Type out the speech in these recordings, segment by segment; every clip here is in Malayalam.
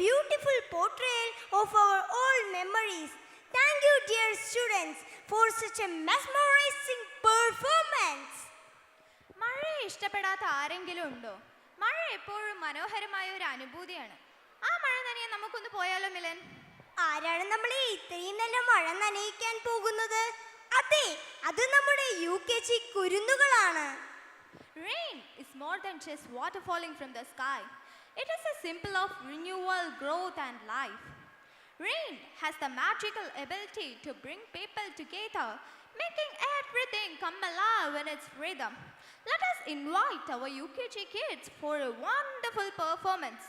beautiful portrayal of our old memories. Thank you, dear students, for such a mesmerizing performance. മഴയെ ഇഷ്ടപ്പെടാത്ത ആരെങ്കിലും ഉണ്ടോ? മഴ എപ്പോഴും മനോഹരമായ ഒരു അനുഭൂതിയാണ്. ആ മഴ നനയാൻ നമുക്കൊന്ന് പോയാലോ മിലൻ? ആരാണ് നമ്മളെ ഇത്രയും നല്ല മഴ നനയിക്കാൻ പോകുന്നത്? അതെ, അത് നമ്മുടെ UKG കുരുന്നുകളാണ്. Rain is more than just water falling from the sky. It is a symbol of renewal, growth and life. Rain has the magical ability to bring people together, making everything come alive in its rhythm. Let us invite our UKG kids for a wonderful performance.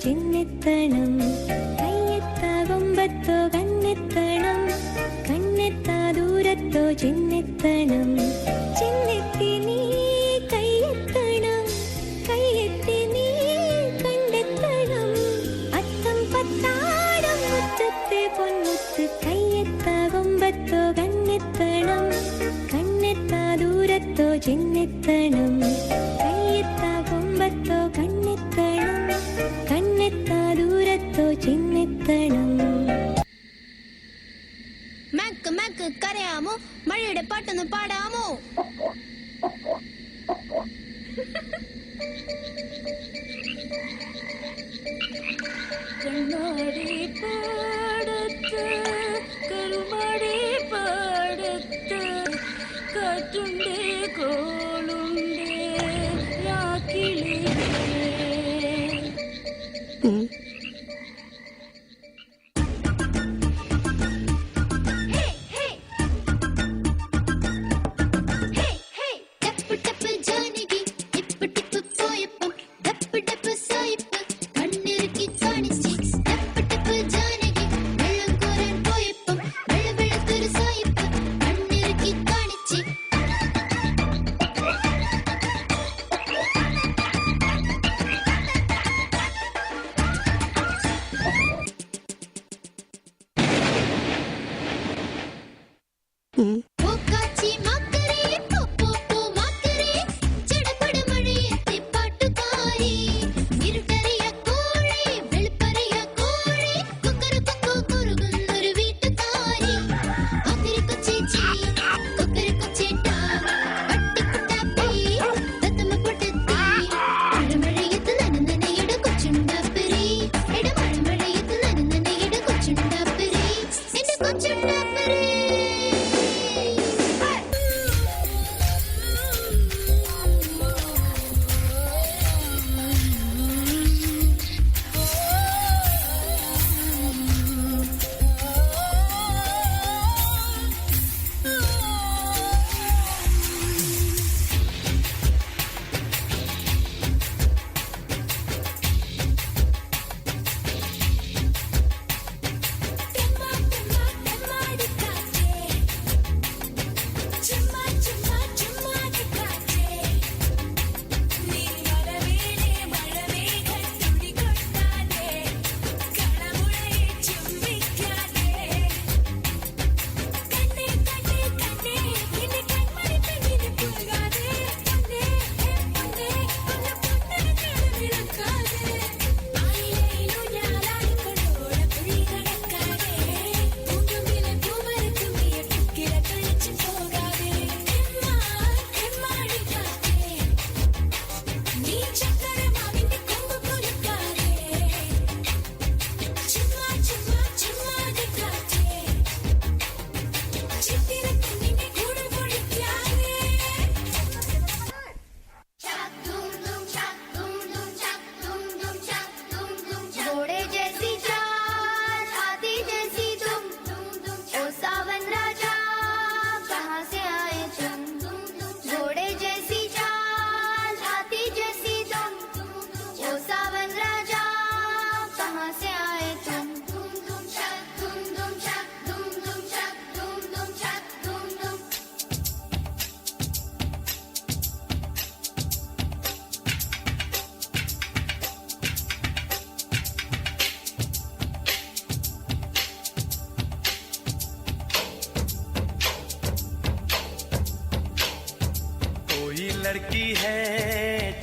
ചിന്നെത്തണം കയ്യെത്താ കൊമ്പത്തോ കണ്ണെത്തണം കണ്ണെത്താ ദൂരത്തോ ചിന്നെത്തണം ചിന്നെത്തി നീ കയ്യെത്തണം കയ്യെത്തി നീ കണ്ടെത്തണം അത്തം പത്താടം മുറ്റത്തെ പൊൻമുത്ത് കയ്യെത്താ കൊമ്പത്തോ കണ്ണെത്തണം കണ്ണെത്താ ദൂരത്തോ ചിന്നെത്തണം കയ്യെത്താ കൊമ്പത്തോ കണ്ണെത്തണം കണ്ണെത്താ ദൂരത്തോ ചിന്നെത്തണം. മാക്ക് മാക്ക് കരയാമോ? മഴയുടെ പാട്ടൊന്ന് പാടാമോ? കണ്ണാടി പാടത്ത് കരുമാടി പാടത്ത് കാറ്റുണ്ടേ കോളുണ്ടേ രാക്കിളി लड़की है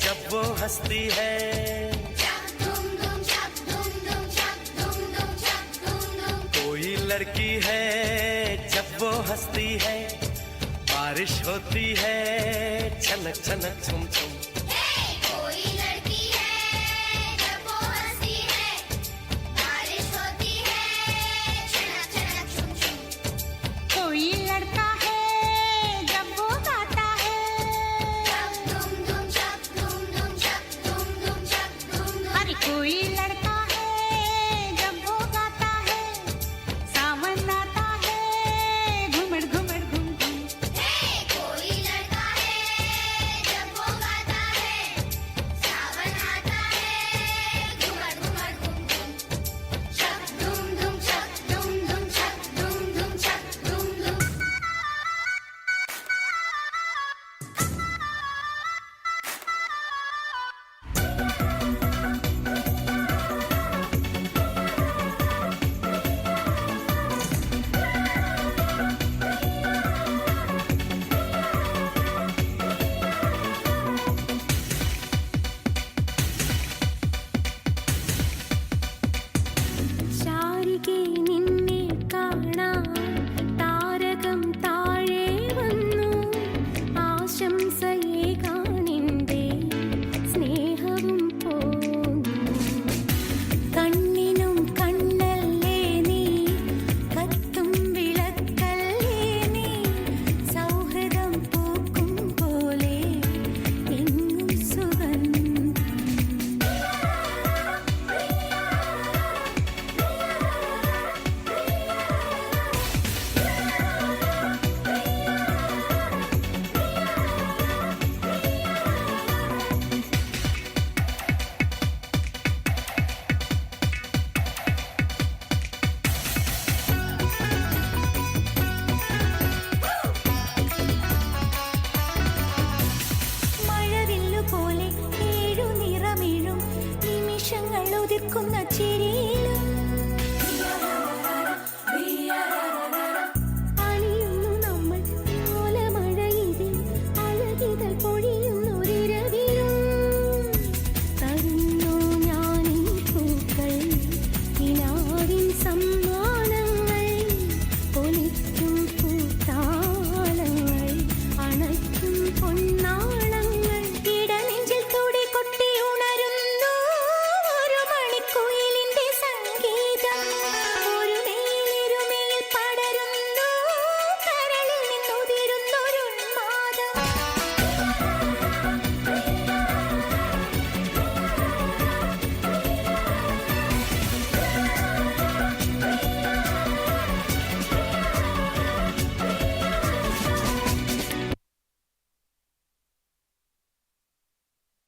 जब वो हंसती है, कोई लड़की है जब वो हंसती है, बारिश होती है छनक छनक छुम छुम। कोई लड़की है जब वो हंसती है, बारिश होती है छनक छनक छुम छुम। कोई लड़का है जब वो गाता है, अरे कोई लड़का है जब वो गाता है, सावन आता है घुमड़ घुमड़ घुम घुम। कोई लड़का है जब वो गाता है, सावन आता है घुमड़ घुमड़ घुम घुम। छक धूम धूम छक धूम धूम छक धूम धूम छक धूम धूम। ശാരികെ നിന്നെ കാണാൻ താരകം താഴെ വന്നു, ആശംസയേകാൻ എൻ്റെ സ്നേഹവും പോന്നു. കണ്ണിനും കണ്ണല്ലേ നീ, കത്തും വിളക്കല്ലേ നീ, സൗഹൃദം പൂക്കും പോലെ എങ്ങും സുഗന്ധം. മഴവില്ലുപോലെ ഏഴു നിറമേഴും നിമിഷങ്ങൾ ഉതിർക്കുന്ന